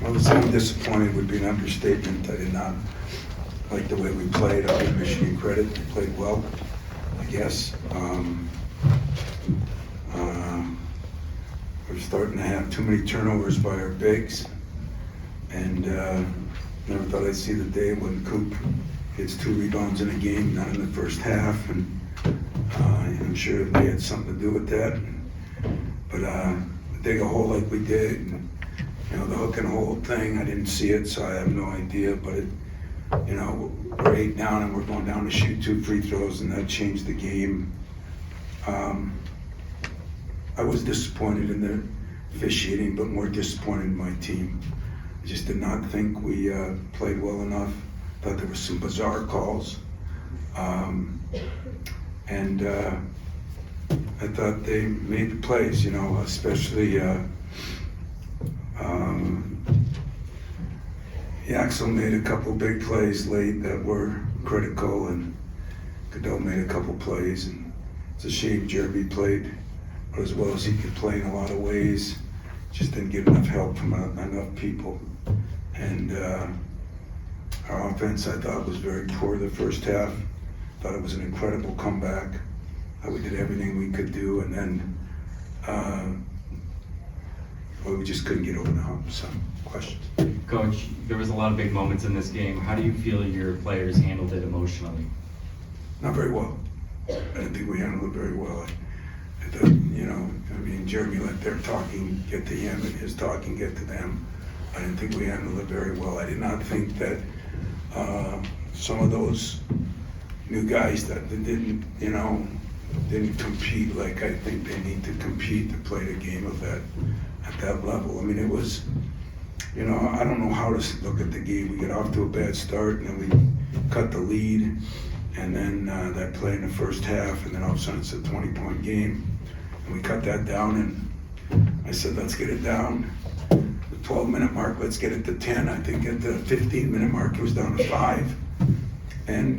I was so disappointed would be an understatement. I did not like the way we played. I'll give Michigan credit. They played well, I guess. We're starting to have too many turnovers by our bigs. And never thought I'd see the day when Coop gets 2 rebounds in a game, not in the first half. And I'm sure they had something to do with that. But dig a hole like we did, and, you know, the hook and hold thing, I didn't see it, so I have no idea. But it, you know, we're 8 down and we're going down to shoot 2 free throws, and that changed the game. I was disappointed in the officiating, but more disappointed in my team. I just did not think we played well enough. Thought there were some bizarre calls. And I thought they made the plays, you know, especially Axel made a couple big plays late that were critical, and Goodell made a couple plays, and it's a shame Jeremy played as well as he could play in a lot of ways. Just didn't get enough help from enough people. And our offense, I thought, was very poor the first half. Thought it was an incredible comeback. We did everything we could do, and then well, we just couldn't get over the hump. So, questions? Coach, there was a lot of big moments in this game. How do you feel your players handled it emotionally? Not very well. I didn't think we handled it very well. I thought, you know, I mean, Jeremy let their talking get to him and his talking get to them. I didn't think we handled it very well. I did not think that some of those new guys that didn't, you know, didn't compete like I think they need to compete to play the game of that at that level. I mean, it was, you know, I don't know how to look at the game. We got off to a bad start, and then we cut the lead, and then that play in the first half, and then all of a sudden it's a 20-point game, and we cut that down. And I said, let's get it down. The 12-minute mark, let's get it to 10. I think at the 15-minute mark, it was down to 5. And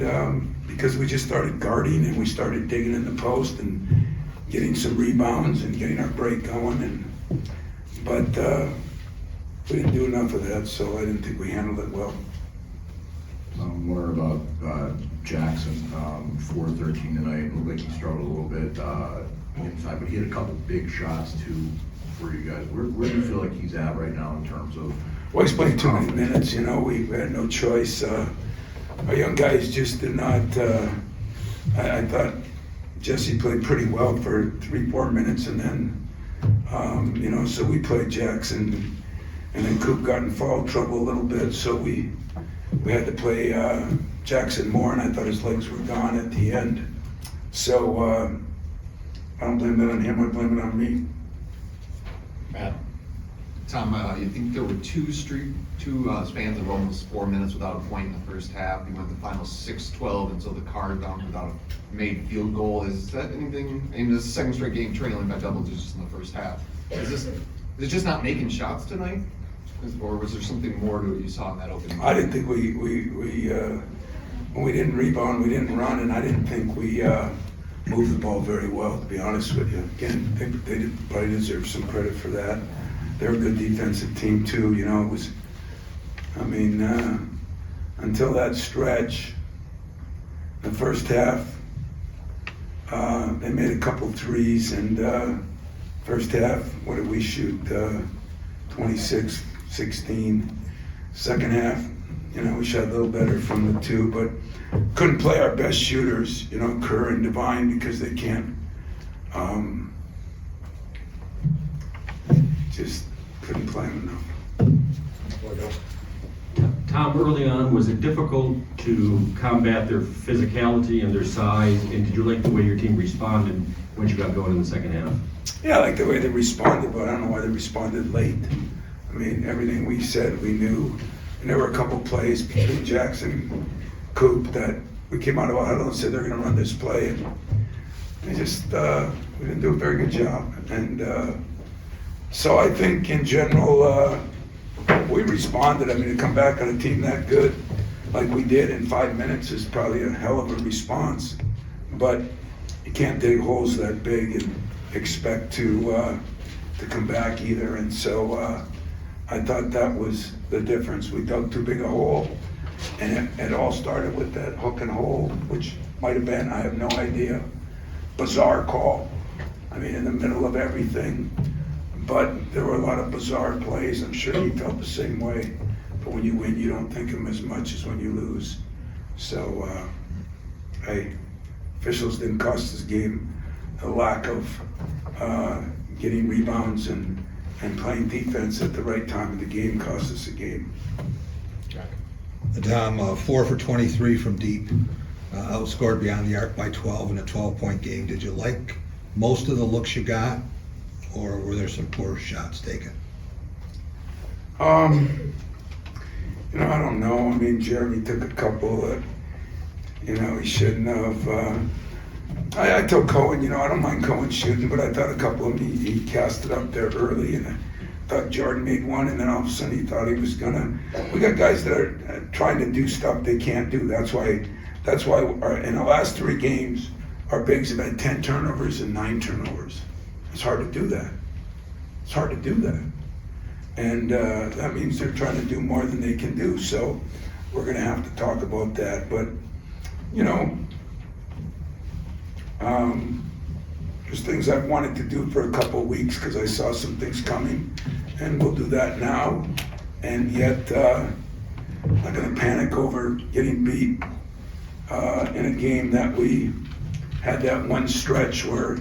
because we just started guarding and we started digging in the post and getting some rebounds and getting our break going, but we didn't do enough of that, so I didn't think we handled it well. More about Jackson, 4-13 tonight. It looked like he struggled a little bit inside, but he had a couple big shots too for you guys. Where do you feel like he's at right now in terms of? Well, he's playing too many minutes. You know, we had no choice. Our young guys just did not. I thought Jesse played pretty well for 3-4 minutes, and then you know, so we played Jackson, and then Coop got in foul trouble a little bit, so we had to play Jackson more, and I thought his legs were gone at the end. So I don't blame that on him. I blame it on me. Matt. Tom, you think there were two spans of almost 4 minutes without a point in the first half. You went the final 6-12 until the Card down without a made field goal. Is that anything? I mean, this is the second straight game trailing by double digits in the first half. Is it just not making shots tonight, or was there something more to what you saw in that opening? I didn't think we when we didn't rebound, we didn't run, and I didn't think we moved the ball very well, to be honest with you. Again, they probably deserve some credit for that. They're a good defensive team too, you know. It was, I mean, until that stretch, the first half, they made a couple threes, and first half, what did we shoot? 26, 16. Second half, you know, we shot a little better from the 2, but couldn't play our best shooters, you know, Kerr and Devine, because they can't, just couldn't play them enough. Tom, early on, was it difficult to combat their physicality and their size, and did you like the way your team responded when you got going in the second half? Yeah, I like the way they responded, but I don't know why they responded late. I mean, everything we said, we knew. And there were a couple plays between Jackson and Coop that we came out of our huddle and said they're going to run this play. And they just, we didn't do a very good job. And so I think in general, we responded. I mean, to come back on a team that good, like we did in 5 minutes, is probably a hell of a response. But you can't dig holes that big and expect to come back either. And so I thought that was the difference. We dug too big a hole, and it all started with that hook and hold, which might have been, I have no idea, bizarre call. I mean, in the middle of everything. But there were a lot of bizarre plays. I'm sure he felt the same way. But when you win, you don't think of them as much as when you lose. So, hey, officials didn't cost this game. The lack of getting rebounds and playing defense at the right time of the game cost us a game. Tom, 4 for 23 from deep, outscored beyond the arc by 12 in a 12-point game. Did you like most of the looks you got, or were there some poor shots taken? You know, I don't know. I mean, Jeremy took a couple that, you know, he shouldn't have. I told Cohen, you know, I don't mind Cohen shooting, but I thought a couple of them he cast it up there early, and I thought Jordan made one, and then all of a sudden he thought he was gonna. We got guys that are trying to do stuff they can't do. That's why in the last 3 games, our bigs have had 10 turnovers and 9 turnovers. It's hard to do that. It's hard to do that. And that means they're trying to do more than they can do. So we're going to have to talk about that. But, you know, there's things I've wanted to do for a couple of weeks because I saw some things coming. And we'll do that now. And yet, I'm not going to panic over getting beat in a game that we had that one stretch where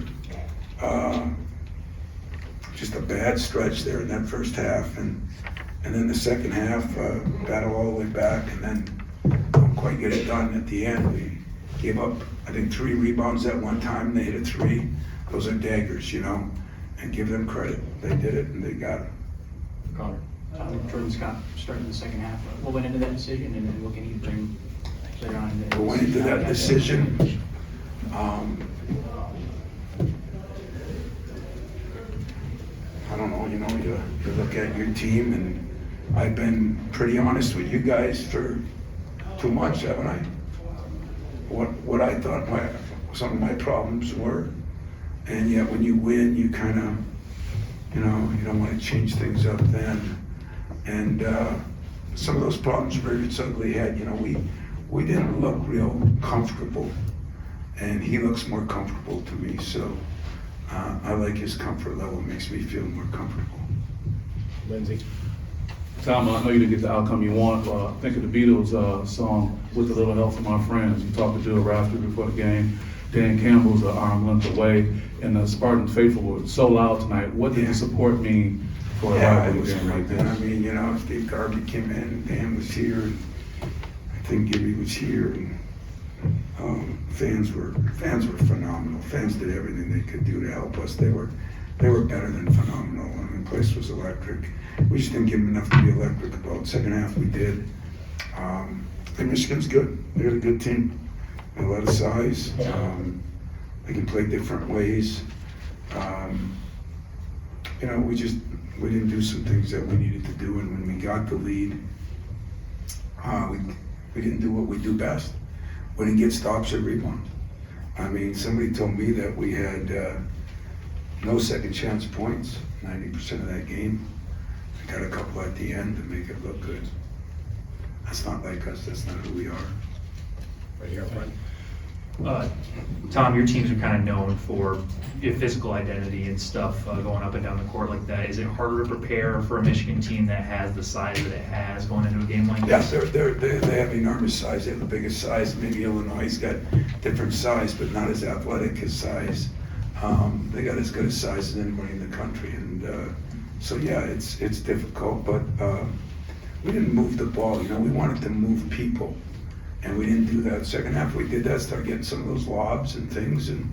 just a bad stretch there in that first half, and then the second half, battle all the way back, and then don't quite get it done at the end. We gave up, I think, 3 rebounds at one time, and they hit a 3. Those are daggers, you know, and give them credit. They did it, and they got it. Connor. Jordan Scott starting the second half. What went into that decision, and then what can he bring later on? But went into that decision, I don't know, you know, you look at your team, and I've been pretty honest with you guys for 2 months, haven't I? What I thought some of my problems were, and yet when you win, you kind of, you know, you don't want to change things up then. And some of those problems reared its ugly head. You know, we didn't look real comfortable, and he looks more comfortable to me. So I like his comfort level. It makes me feel more comfortable. Lindsay. Tom, I know you didn't get the outcome you want. Think of the Beatles song, With a Little Help from Our Friends. You talked to Bill Rafter before the game. Dan Campbell's an arm length away, and the Spartan faithful were so loud tonight. What did the support mean for a Yeah, it rivalry was game like great. this? I mean, you know, Steve Garvey came in, and Dan was here, and I think Gibby was here, and fans were phenomenal. Fans did everything they could do to help us. They were better than phenomenal. I mean, the place was electric. We just didn't give them enough to be electric about. Second half we did. And Michigan's good. They're a good team. They have a lot of size. They can play different ways. You know, we didn't do some things that we needed to do, and when we got the lead, we didn't do what we do best. We didn't get stops or rebounds. I mean, somebody told me that we had no second chance points 90% of that game. We got a couple at the end to make it look good. That's not like us. That's not who we are. Right here up front. Tom, your teams are kind of known for your physical identity and stuff going up and down the court like that. Is it harder to prepare for a Michigan team that has the size that it has going into a game like Yes, this? they have enormous size. They have the biggest size. Maybe Illinois' got different size, but not as athletic as size. They got as good a size as anybody in the country, and so yeah, it's difficult. But we didn't move the ball. You know, we wanted to move people, and we didn't do that. Second half, we did that. Started getting some of those lobs and things, and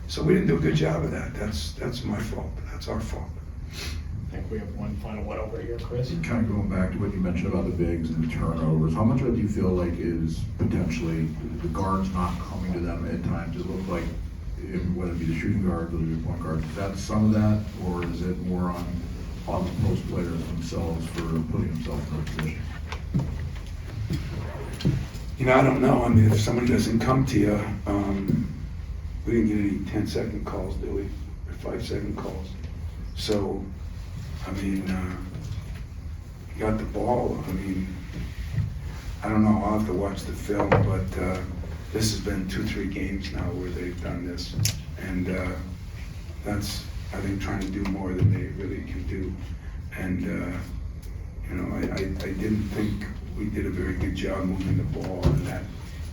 so we didn't do a good job of that. That's my fault. That's our fault. I think we have one final one over here, Chris. Kind of going back to what you mentioned about the bigs and the turnovers, how much of it do you feel like is potentially the guards not coming to them at times? It looked like, whether it be the shooting guards or the point guards, is that some of that, or is it more on the post players themselves for putting themselves in that position? You know, I don't know. I mean, if somebody doesn't come to you, we didn't get any 10-second calls, did we? Or 5-second calls. So, I mean, got the ball, I mean, I don't know, I'll have to watch the film, but this has been 2-3 games now where they've done this. And that's, I think, trying to do more than they really can do. And, you know, I didn't think we did a very good job moving the ball, and that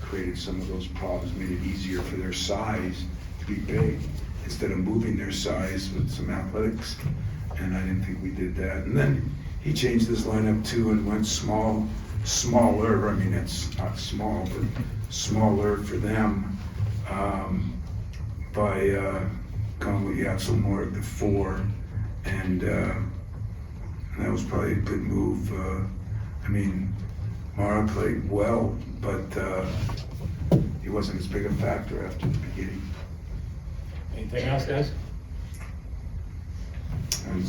created some of those problems, made it easier for their size to be big, instead of moving their size with some athletics. And I didn't think we did that. And then he changed his lineup too and went smaller, I mean, it's not small, but smaller for them, by going with Yatsel more at the 4, and that was probably a good move. I mean, Mara played well, but he wasn't as big a factor after the beginning. Anything else, guys? And